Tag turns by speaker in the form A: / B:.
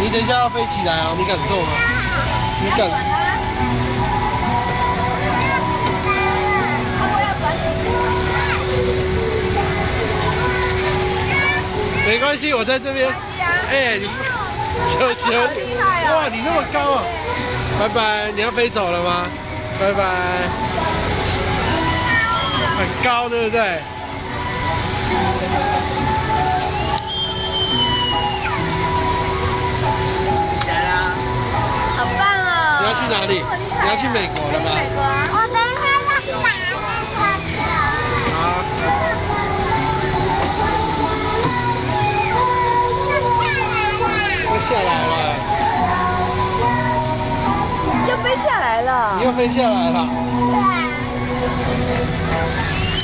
A: 你等一下要飞起来啊，你敢坐吗？你敢？没关系，我在这边。哎，你小熊，哇，你那么高啊！拜拜，你要飞走了吗？拜拜。很高，对不对？
B: 好棒哦！
A: 你要去哪里？你要去美国了吗？
B: 美国啊！我等一下要打那个。
A: 好。又下来了。
B: 又飞下来了。
A: 你又飞下来了。